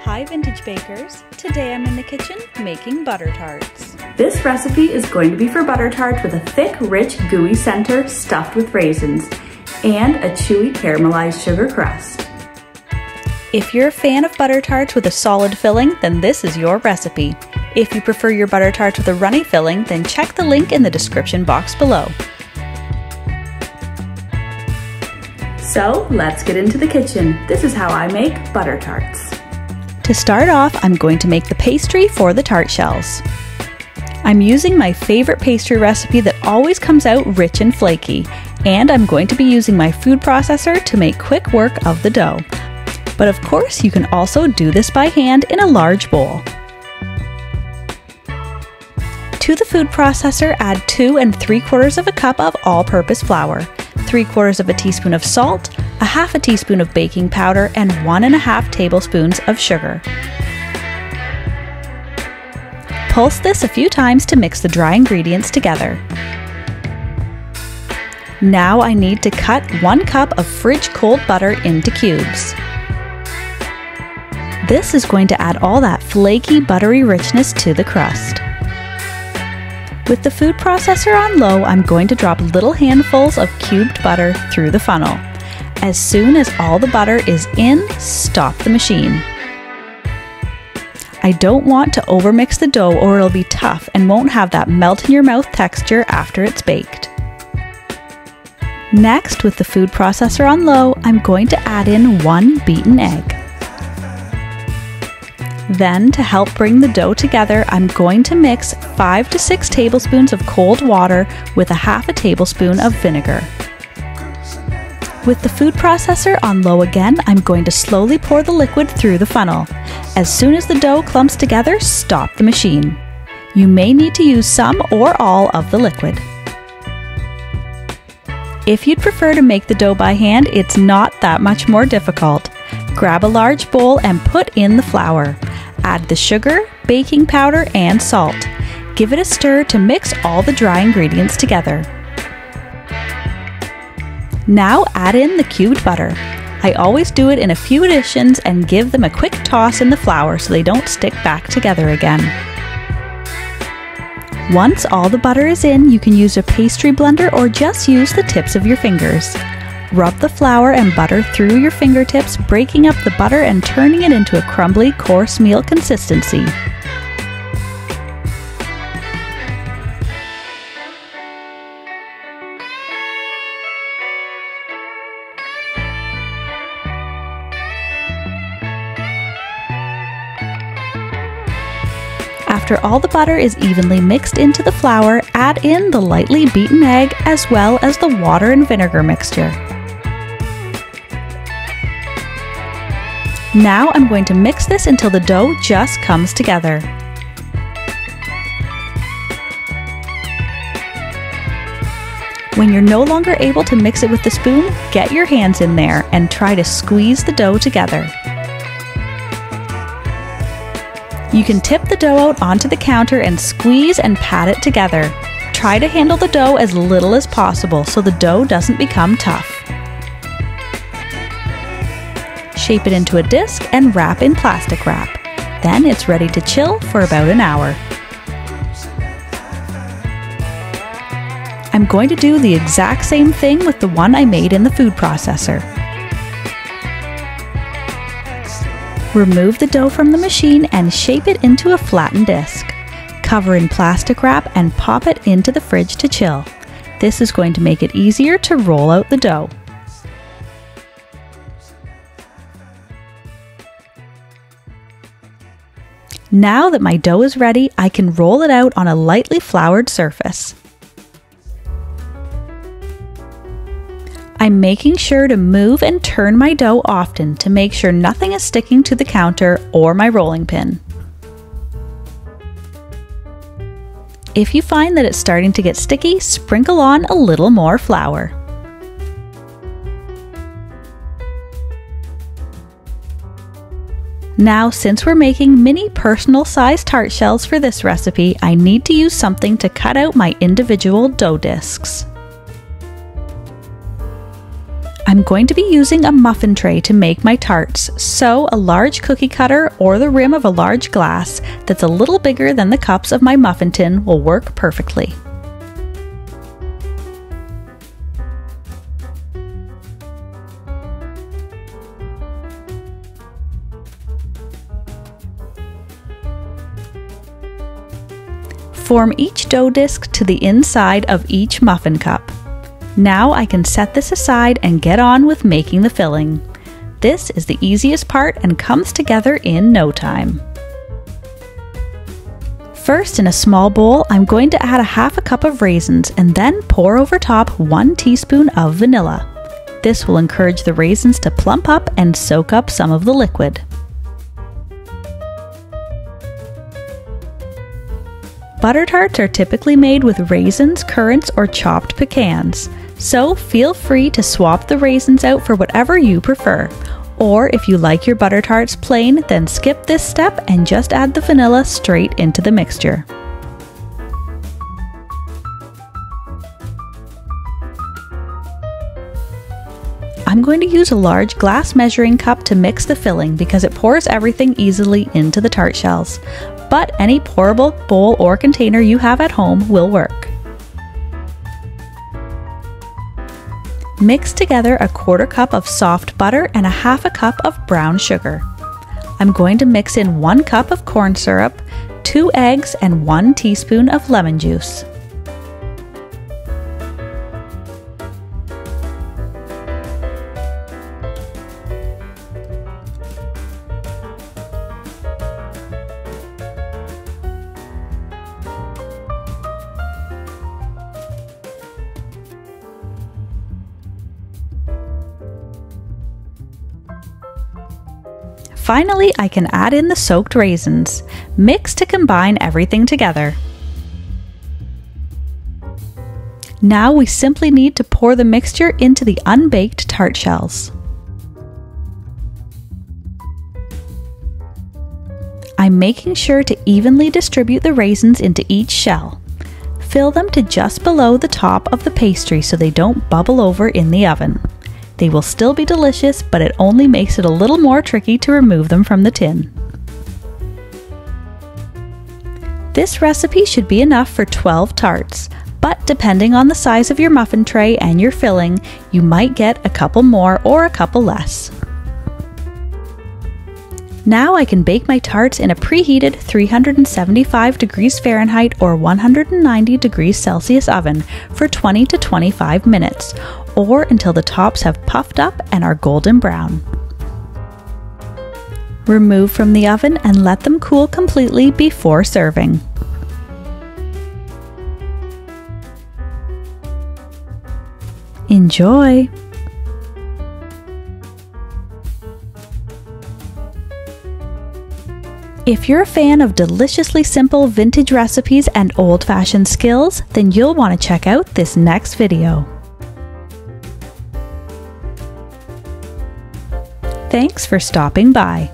Hi Vintage Bakers! Today I'm in the kitchen making butter tarts. This recipe is going to be for butter tarts with a thick, rich, gooey center stuffed with raisins and a chewy caramelized sugar crust. If you're a fan of butter tarts with a solid filling, then this is your recipe. If you prefer your butter tarts with a runny filling, then check the link in the description box below. So let's get into the kitchen. This is how I make butter tarts. To start off, I'm going to make the pastry for the tart shells. I'm using my favorite pastry recipe that always comes out rich and flaky, and I'm going to be using my food processor to make quick work of the dough. But of course, you can also do this by hand in a large bowl. To the food processor, add 2 3/4 cups of all-purpose flour, 3/4 teaspoon of salt, a half a teaspoon of baking powder, and 1 1/2 tablespoons of sugar. Pulse this a few times to mix the dry ingredients together. Now I need to cut 1 cup of fridge cold butter into cubes. This is going to add all that flaky, buttery richness to the crust. With the food processor on low, I'm going to drop little handfuls of cubed butter through the funnel. As soon as all the butter is in, stop the machine. I don't want to overmix the dough or it'll be tough and won't have that melt in your mouth texture after it's baked. Next, with the food processor on low, I'm going to add in 1 beaten egg. Then, to help bring the dough together, I'm going to mix 5 to 6 tablespoons of cold water with a half a tablespoon of vinegar. With the food processor on low again, I'm going to slowly pour the liquid through the funnel. As soon as the dough clumps together, stop the machine. You may need to use some or all of the liquid. If you'd prefer to make the dough by hand, it's not that much more difficult. Grab a large bowl and put in the flour. Add the sugar, baking powder, and salt. Give it a stir to mix all the dry ingredients together. Now add in the cubed butter. I always do it in a few additions and give them a quick toss in the flour so they don't stick back together again. Once all the butter is in, you can use a pastry blender or just use the tips of your fingers. Rub the flour and butter through your fingertips, breaking up the butter and turning it into a crumbly, coarse meal consistency. After all the butter is evenly mixed into the flour, add in the lightly beaten egg as well as the water and vinegar mixture. Now I'm going to mix this until the dough just comes together. When you're no longer able to mix it with the spoon, get your hands in there and try to squeeze the dough together. You can tip the dough out onto the counter and squeeze and pat it together. Try to handle the dough as little as possible so the dough doesn't become tough. Shape it into a disc and wrap in plastic wrap. Then it's ready to chill for about an hour. I'm going to do the exact same thing with the one I made in the food processor. Remove the dough from the machine and shape it into a flattened disc. Cover in plastic wrap and pop it into the fridge to chill. This is going to make it easier to roll out the dough. Now that my dough is ready, I can roll it out on a lightly floured surface. I'm making sure to move and turn my dough often to make sure nothing is sticking to the counter or my rolling pin. If you find that it's starting to get sticky, sprinkle on a little more flour. Now, since we're making mini personal-sized tart shells for this recipe, I need to use something to cut out my individual dough discs. I'm going to be using a muffin tray to make my tarts, so a large cookie cutter or the rim of a large glass that's a little bigger than the cups of my muffin tin will work perfectly. Form each dough disc to the inside of each muffin cup. Now I can set this aside and get on with making the filling. This is the easiest part and comes together in no time. First, in a small bowl, I'm going to add a half a cup of raisins and then pour over top 1 teaspoon of vanilla. This will encourage the raisins to plump up and soak up some of the liquid. Butter tarts are typically made with raisins, currants, or chopped pecans, so feel free to swap the raisins out for whatever you prefer. Or if you like your butter tarts plain, then skip this step and just add the vanilla straight into the mixture. I'm going to use a large glass measuring cup to mix the filling because it pours everything easily into the tart shells, but any pourable bowl or container you have at home will work. Mix together a 1/4 cup of soft butter and a half a cup of brown sugar. I'm going to mix in 1 cup of corn syrup, 2 eggs, and 1 teaspoon of lemon juice. Finally, I can add in the soaked raisins. Mix to combine everything together. Now we simply need to pour the mixture into the unbaked tart shells. I'm making sure to evenly distribute the raisins into each shell. Fill them to just below the top of the pastry so they don't bubble over in the oven. They will still be delicious, but it only makes it a little more tricky to remove them from the tin. This recipe should be enough for 12 tarts, but depending on the size of your muffin tray and your filling, you might get a couple more or a couple less. Now I can bake my tarts in a preheated 375 degrees Fahrenheit or 190 degrees Celsius oven for 20 to 25 minutes, or until the tops have puffed up and are golden brown. Remove from the oven and let them cool completely before serving. Enjoy! If you're a fan of deliciously simple vintage recipes and old-fashioned skills, then you'll want to check out this next video. Thanks for stopping by.